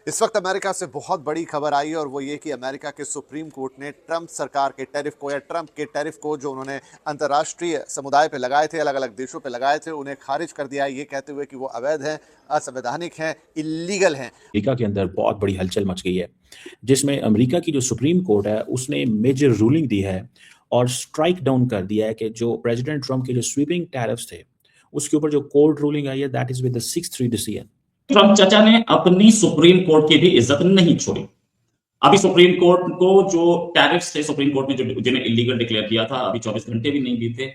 इस वक्त अमेरिका से बहुत बड़ी खबर आई है और वो ये कि अमेरिका के सुप्रीम कोर्ट ने ट्रंप सरकार के टैरिफ को या ट्रंप के टैरिफ को जो उन्होंने अंतर्राष्ट्रीय समुदाय पे लगाए थे, अलग अलग देशों पे लगाए थे, उन्हें खारिज कर दिया है, ये कहते हुए कि वो अवैध हैं, असंवैधानिक हैं, इलीगल हैं। अमेरिका के अंदर बहुत बड़ी हलचल मच गई है, जिसमें अमेरिका की जो सुप्रीम कोर्ट है उसने मेजर रूलिंग दी है और स्ट्राइक डाउन कर दिया है कि जो प्रेसिडेंट ट्रंप के जो स्वीपिंग टैरिफ्स थे उसके ऊपर जो कोर्ट रूलिंग आई है that is with the 6-3 decision. Trump चाचा ने अपनी सुप्रीम कोर्ट की भी इज्जत नहीं छोड़ी। अभी सुप्रीम कोर्ट को जो टैरिफ्स थे सुप्रीम कोर्ट ने जो जिन्हें इलीगल डिक्लेयर किया था, अभी 24 घंटे भी नहीं बीते,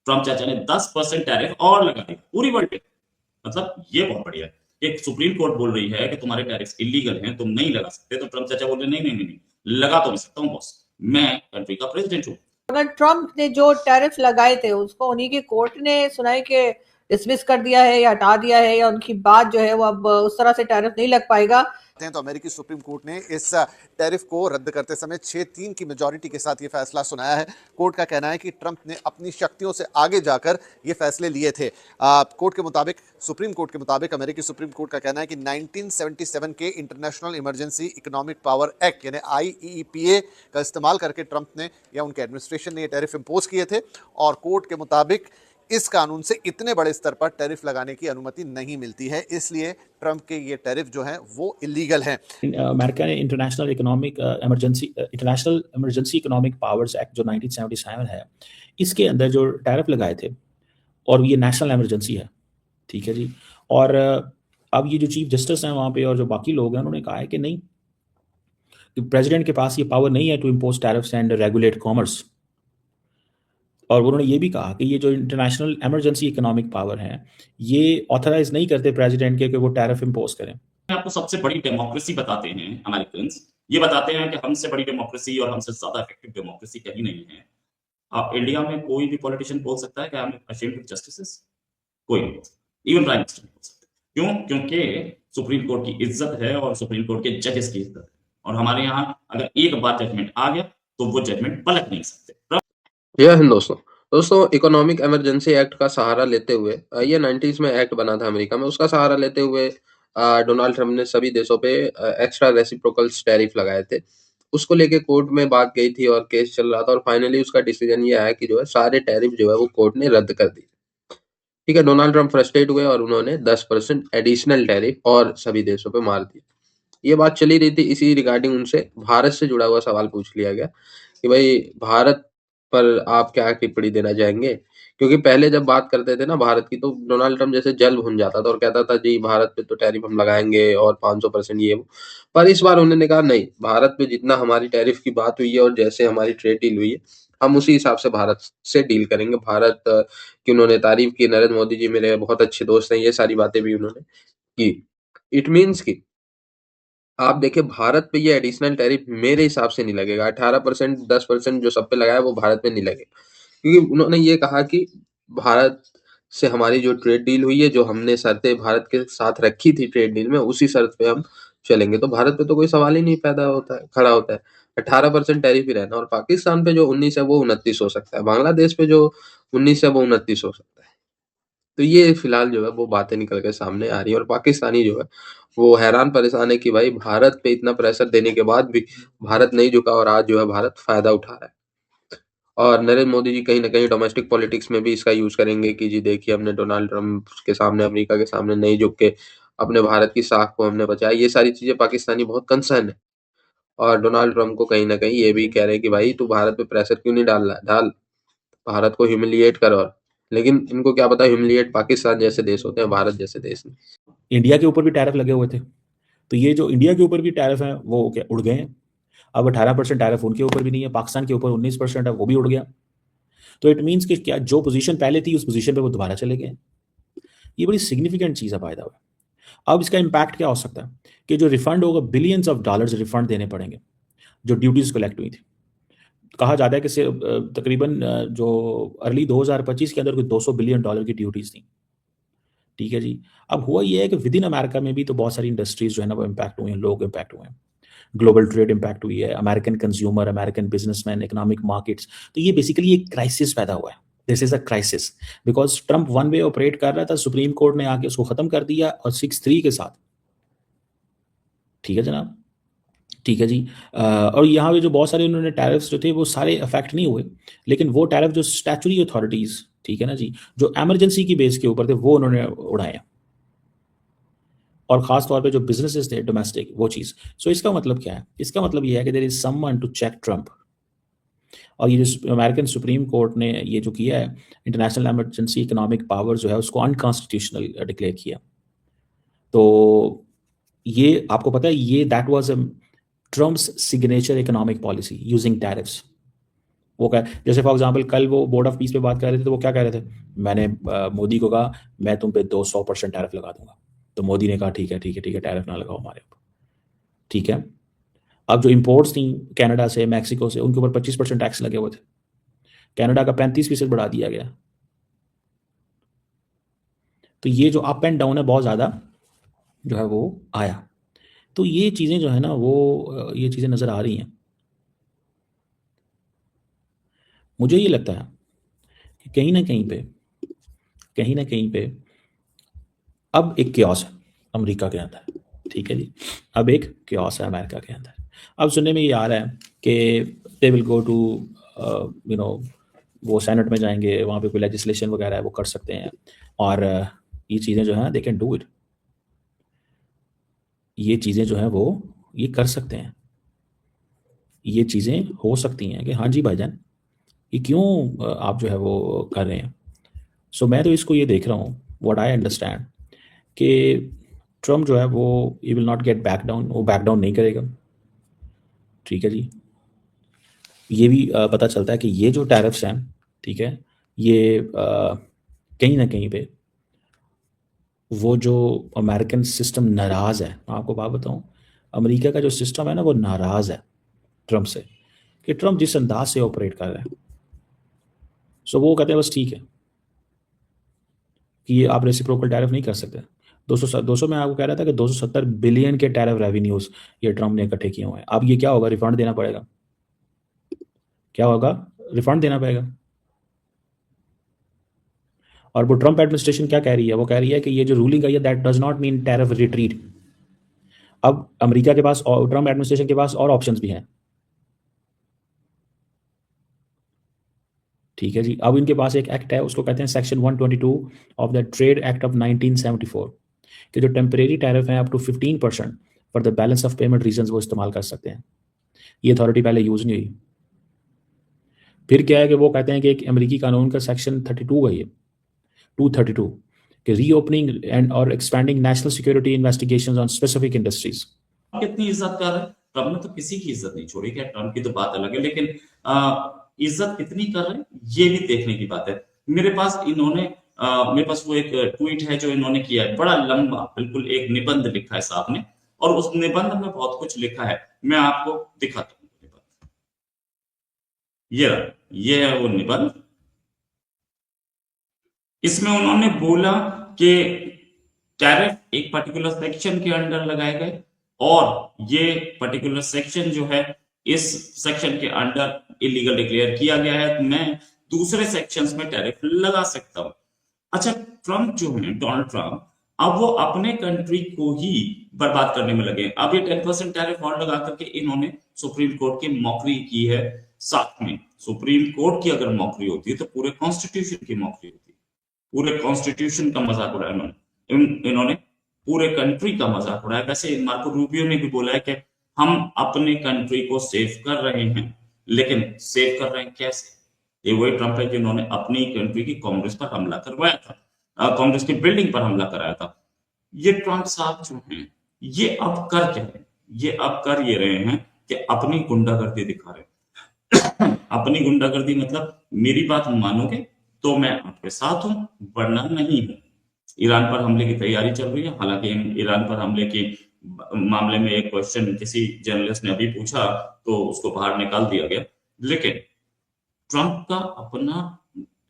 ट्रंप चाचा ने 10% टैरिफ और लगा दी पूरी वर्ल्ड पे। मतलब ये बहुत बढ़िया है कि सुप्रीम कोर्ट बोल रही है कि तुम्हारे टैरिफ्स इलीगल हैं, तुम नहीं लगा सकते, तो ट्रंप चाचा बोल रहे नहीं नहीं नहीं नहीं, लगा तो मैं सकता हूं बॉस, मैं कंट्री का प्रेसिडेंट हूं। अगर ट्रंप ने जो टैरिफ लगाए थे उसको उन्हीं की कोर्ट ने सुनाई के डिसमिस कर दिया है या हटा दिया है, या उनकी बात जो है वो अब उस तरह से टैरिफ नहीं लग पाएगा। तो अमेरिकी सुप्रीम कोर्ट ने इस टैरिफ को रद्द करते समय 6-3 की मेजॉरिटी के साथ ये फैसला सुनाया है। कोर्ट का कहना है कि ट्रंप ने अपनी शक्तियों से आगे जाकर ये फैसले लिए थे। कोर्ट के मुताबिक, सुप्रीम कोर्ट के मुताबिक, अमेरिकी सुप्रीम कोर्ट का कहना है कि 1977 के international emergency economic power act यानी IEEPA का इस्तेमाल करके ट्रंप ने या उनके एडमिनिस्ट्रेशन ने ये टैरिफ इम्पोज किए थे और कोर्ट के मुताबिक इस कानून से इतने बड़े स्तर पर टैरिफ लगाने की अनुमति नहीं मिलती है, इसलिए ट्रंप के ये टैरिफ जो हैं वो इलीगल हैं। अमेरिका ने international emergency economic powers act जो 1977 है इसके अंदर जो टैरिफ लगाए थे और ये नेशनल इमरजेंसी है, ठीक है जी। और अब ये जो चीफ जस्टिस हैं वहाँ पे और जो बाकी लोग हैं उन्होंने कहा है कि नहीं, कि प्रेसिडेंट के पास ये पावर नहीं है to impose tariffs and regulate commerce. और उन्होंने ये भी कहा कि ये जो इंटरनेशनल इमरजेंसी इकोनॉमिक पावर है ये ऑथराइज नहीं करते प्रेसिडेंट के कि वो टैरिफ इम्पोज करें। आपको सबसे बड़ी डेमोक्रेसी बताते हैं अमेरिकन, ये बताते हैं कि हमसे बड़ी डेमोक्रेसी और हमसे ज्यादा इफेक्टिव डेमोक्रेसी कहीं नहीं है। आप इंडिया में कोई भी पॉलिटिशियन बोल सकता है कि I am ashamed of justice, कोई नहीं, इवन प्राइम मिनिस्टर नहीं बोल सकते। क्यों? क्योंकि सुप्रीम कोर्ट की इज्जत है और सुप्रीम कोर्ट के जजेस की इज्जत है, और हमारे यहाँ अगर एक बार जजमेंट आ गया तो वो जजमेंट पलट नहीं सकते। जय हिंद दोस्तों इकोनॉमिक इमरजेंसी एक्ट का सहारा लेते हुए, ये 90s में एक्ट बना था अमेरिका में, उसका सहारा लेते हुए डोनाल्ड ट्रंप ने सभी देशों पे एक्स्ट्रा रेसिप्रोकल टैरिफ लगाए थे। उसको लेके कोर्ट में बात गई थी और केस चल रहा था और फाइनली उसका डिसीजन ये आया कि जो है सारे टैरिफ जो है वो कोर्ट ने रद्द कर दिए। ठीक है, डोनाल्ड ट्रंप फ्रस्ट्रेट हुए और उन्होंने 10% एडिशनल टैरिफ और सभी देशों पे मार दिए। ये बात चली रही थी, इसी रिगार्डिंग उनसे भारत से जुड़ा हुआ सवाल पूछ लिया गया कि भाई भारत पर आप क्या टिप्पणी देना चाहेंगे, क्योंकि पहले जब बात करते थे ना भारत की तो डोनाल्ड ट्रंप जैसे जल भुन जाता था और कहता था जी भारत पे तो टैरिफ हम लगाएंगे और 500% ये वो। पर इस बार उन्होंने कहा नहीं, भारत पे जितना हमारी टैरिफ की बात हुई है और जैसे हमारी ट्रेड डील हुई है हम उसी हिसाब से भारत से डील करेंगे। भारत की उन्होंने तारीफ की, नरेंद्र मोदी जी मेरे बहुत अच्छे दोस्त हैं, ये सारी बातें भी उन्होंने की। इट मीन्स की आप देखिए भारत पे ये एडिशनल टैरिफ मेरे हिसाब से नहीं लगेगा। 18% 10% जो सब पे लगाया वो भारत पे नहीं लगेगा, क्योंकि उन्होंने ये कहा कि भारत से हमारी जो ट्रेड डील हुई है, जो हमने शर्तें भारत के साथ रखी थी ट्रेड डील में, उसी शर्त पे हम चलेंगे। तो भारत पे तो कोई सवाल ही नहीं पैदा होता है, खड़ा होता है। 18% टैरिफ ही रहना, और पाकिस्तान पे जो 19 है वो 29 हो सकता है, बांग्लादेश पे जो 19 है वो 29 हो सकता है। तो ये फिलहाल जो है वो बातें निकल के सामने आ रही है और पाकिस्तानी जो है वो हैरान परेशान है कि भाई भारत पे इतना प्रेशर देने के बाद भी भारत नहीं झुका और आज जो है भारत फायदा उठा रहा है। और नरेंद्र मोदी जी कहीं ना कहीं डोमेस्टिक पॉलिटिक्स में भी इसका यूज करेंगे कि जी देखिए हमने डोनाल्ड ट्रंप के सामने, अमेरिका के सामने नहीं झुक के अपने भारत की साख को हमने बचाया। ये सारी चीजें पाकिस्तानी बहुत कंसर्न है और डोनाल्ड ट्रंप को कहीं ना कहीं ये भी कह रहे हैं कि भाई तू भारत पे प्रेशर क्यों नहीं डाल रहा है, डाल, भारत को ह्यूमिलिएट कर। और लेकिन इनको क्या पता ह्यूमिलिएट पाकिस्तान जैसे देश होते हैं, भारत जैसे देश नहीं। इंडिया के ऊपर भी टैरिफ लगे हुए थे, तो ये जो इंडिया के ऊपर भी टैरिफ है वो क्या उड़ गए हैं। अब 18% टैरिफ उनके ऊपर भी नहीं है, पाकिस्तान के ऊपर 19% है, वो भी उड़ गया। तो इट मीन्स कि क्या जो पोजीशन पहले थी उस पोजीशन पे वो दोबारा चले गए। ये बड़ी सिग्निफिकेंट चीज़ है बाय द वे। अब इसका इम्पैक्ट क्या हो सकता है कि जो रिफंड होगा, बिलियंस ऑफ डॉलर्स रिफंड देने पड़ेंगे जो ड्यूटीज कलेक्ट हुई थी। कहा जाता है कि तकरीबन जो अर्ली 2025 के अंदर कोई $200 बिलियन की ड्यूटीज थी, ठीक है जी। अब हुआ ये है कि विद इन अमेरिका में भी तो बहुत सारी इंडस्ट्रीज जो है ना वो इम्पैक्ट हुए हैं, लोग इम्पैक्ट हुए हैं, ग्लोबल ट्रेड इम्पैक्ट हुई है, American consumer, American businessman, economic markets. तो ये बेसिकली एक क्राइसिस पैदा हुआ है। This is a crisis because Trump one way operate कर रहा था, सुप्रीम कोर्ट ने आके उसको खत्म कर दिया और 6-3 के साथ, ठीक है जनाब, ठीक है जी। और यहाँ पे जो बहुत सारे उन्होंने टैरिफ्स जो थे वो सारे अफेक्ट नहीं हुए, लेकिन वो टैरिफ जो स्टैचुरी अथॉरिटीज़, ठीक है ना जी, जो एमरजेंसी की बेस के ऊपर थे वो उन्होंने उड़ाए, और ख़ास तौर पे जो बिजनेसेस थे डोमेस्टिक, वो चीज़। सो इसका मतलब क्या है? इसका मतलब ये है कि there is someone to check Trump. और ये जो अमेरिकन सुप्रीम कोर्ट ने ये जो किया है, इंटरनेशनल एमरजेंसी इकोनॉमिक पावर जो है उसको अनकॉन्स्टिट्यूशनल डिक्लेयर किया। तो ये आपको पता है, ये that was Trump's signature economic policy using tariffs. वो क्या, जैसे फॉर एग्जांपल कल वो बोर्ड ऑफ पीस पे बात कर रहे थे, तो वो क्या कह रहे थे, मैंने मोदी को कहा मैं तुम पे 200% टैरिफ लगा दूंगा, तो मोदी ने कहा ठीक है ठीक है ठीक है, टैरिफ ना लगाओ हमारे ऊपर, ठीक है। अब जो इम्पोर्ट्स थी कनाडा से, मैक्सिको से, उनके ऊपर 25% टैक्स लगे हुए थे, कनाडा का 35% बढ़ा दिया गया। तो ये जो अप एंड डाउन है बहुत ज़्यादा जो है वो आया। तो ये चीज़ें जो है ना वो ये चीज़ें नज़र आ रही हैं। मुझे ये लगता है कि कहीं ना कहीं पे अब एक क्योस है अमेरिका के अंदर, ठीक है जी, अब एक क्योस है अमेरिका के अंदर। अब सुनने में ये आ रहा है कि they will go to you know, वो सेनेट में जाएंगे, वहाँ पे कोई लेजिस्लेशन वगैरह है वो कर सकते हैं, और ये चीज़ें जो हैं दे कैन डू इट, ये चीज़ें जो हैं वो ये कर सकते हैं, ये चीज़ें हो सकती हैं कि हाँ जी भाईजान ये क्यों आप जो है वो कर रहे हैं। सो मैं तो इसको ये देख रहा हूँ, व्हाट आई अंडरस्टैंड, कि ट्रम्प जो है वो he will not get back down, वो बैक डाउन नहीं करेगा, ठीक है जी। ये भी पता चलता है कि ये जो टैरिफ्स हैं, ठीक है, ये कहीं ना कहीं पे वो जो अमेरिकन सिस्टम नाराज़ है, मैं आपको बात बताऊं, अमेरिका का जो सिस्टम है ना वो नाराज़ है ट्रम्प से, कि ट्रम्प जिस अंदाज से ऑपरेट कर रहा है। सो वो कहते हैं बस ठीक है कि ये आप रेसिप्रोकल टैरिफ नहीं कर सकते। 200 मैं आपको कह रहा था कि 270 बिलियन के टैरिफ रेवेन्यूज़ ये ट्रम्प ने इकट्ठे किए हुए हैं। अब ये क्या होगा, रिफंड देना पड़ेगा, क्या होगा, रिफंड देना पड़ेगा। और वो ट्रम्प एडमिनिस्ट्रेशन क्या कह रही है, वो कह रही है कि ये जो रूलिंग आई है that does not mean tariff retreat. अब अमेरिका के पास और ट्रम्प एडमिनिस्ट्रेशन के पास और ऑप्शंस भी हैं, ठीक है जी। अब इनके पास एक एक्ट है, उसको कहते हैं section 122 of the trade act of 1974, कि जो टेम्परेरी टैरिफ हैं up to 15% for the balance of payment reasons वो इस्तेमाल कर सकते हैं। ये अथॉरिटी पहले यूज़ नहीं हुई। फिर क्या है कि वो कहते हैं कि एक अमेरिकी कानून का सेक्शन 32 है ये 232, कि रीओपनिंग एंड और expanding national security investigations on specific industries. कितनी इज्जत कर रहे हैं ट्रम्प ने, तो किसी की इज्जत नहीं छोड़ी। क्या ट्रम्प की तो बात अलग है, लेकिन इज्जत कितनी कर रहे हैं ये भी देखने की बात है। मेरे पास मेरे पास वो एक ट्वीट है जो इन्होंने किया है, बड़ा लंबा, बिल्कुल एक निबंध लिखा है साहब ने, और उस निबंध में बहुत कुछ लिखा है। मैं आपको दिखाता हूँ निबंध, ये है वो निबंध। इसमें उन्होंने बोला कि टैरिफ एक पर्टिकुलर सेक्शन के अंडर लगाए गए, और ये पर्टिकुलर सेक्शन जो है इस सेक्शन के अंडर इलीगल डिक्लेयर किया गया है, मैं दूसरे सेक्शंस में टैरिफ लगा सकता हूं। अच्छा, ट्रम्प जो है, डोनाल्ड ट्रम्प, अब वो अपने कंट्री को ही बर्बाद करने में लगे। अब ये 10% टैरिफ और लगा करके इन्होंने सुप्रीम कोर्ट की मौकरी की है। साथ में सुप्रीम कोर्ट की अगर मौकरी होती है तो पूरे कॉन्स्टिट्यूशन की मौकरी होती है। पूरे कॉन्स्टिट्यूशन का मजाक उड़ाया इन्होंने पूरे कंट्री का मजाक उड़ाया। वैसे मार्को रूबियो ने भी बोला है कि हम अपने कंट्री को सेव कर रहे हैं, लेकिन सेव कर रहे हैं कैसे? ये वही ट्रम्प है जिन्होंने अपनी कंट्री की कांग्रेस पर हमला करवाया था, कांग्रेस की बिल्डिंग पर हमला कराया था। ये ट्रम्प साहब जो हैं, ये अब कर क्या रहे हैं? ये अब कर ये रहे हैं कि अपनी गुंडागर्दी दिखा रहे हैं। अपनी गुंडागर्दी मतलब, मेरी बात मानोगे तो मैं आपके साथ हूं, वरना नहीं हूं। ईरान पर हमले की तैयारी चल रही है। हालांकि ईरान पर हमले के मामले में एक क्वेश्चन किसी जर्नलिस्ट ने अभी पूछा तो उसको बाहर निकाल दिया गया, लेकिन ट्रम्प का अपना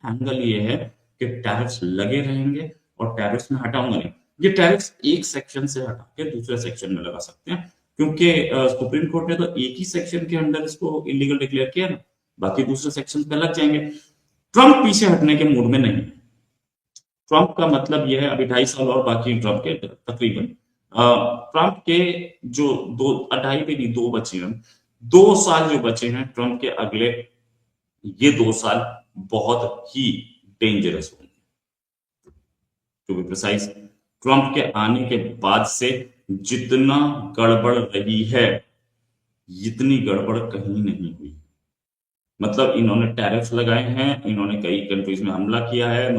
एंगल ये है कि टैरिफ्स लगे रहेंगे और टैरिफ्स में हटाऊंगा नहीं। ये टैरिफ्स एक सेक्शन से हटा के दूसरे सेक्शन में लगा सकते हैं, क्योंकि सुप्रीम कोर्ट ने तो एक ही सेक्शन के अंदर इसको इलीगल डिक्लेयर किया ना, बाकी दूसरे सेक्शन पे लग जाएंगे। ट्रम्प पीछे हटने के मूड में नहीं। ट्रम्प का मतलब यह है, अभी 2.5 साल और बाकी ट्रम्प के तकरीबन, ट्रंप के जो 2.5 पे नहीं 2 बचे हैं, 2 साल जो बचे हैं ट्रंप के अगले, ये 2 साल बहुत ही डेंजरस होंगे। टू बी प्रिसाइज, ट्रंप के आने के बाद से जितना गड़बड़ रही है, इतनी गड़बड़ कहीं नहीं हुई। मतलब इन्होंने टैरिफ लगाए हैं, इन्होंने कई कंट्रीज में हमला किया है।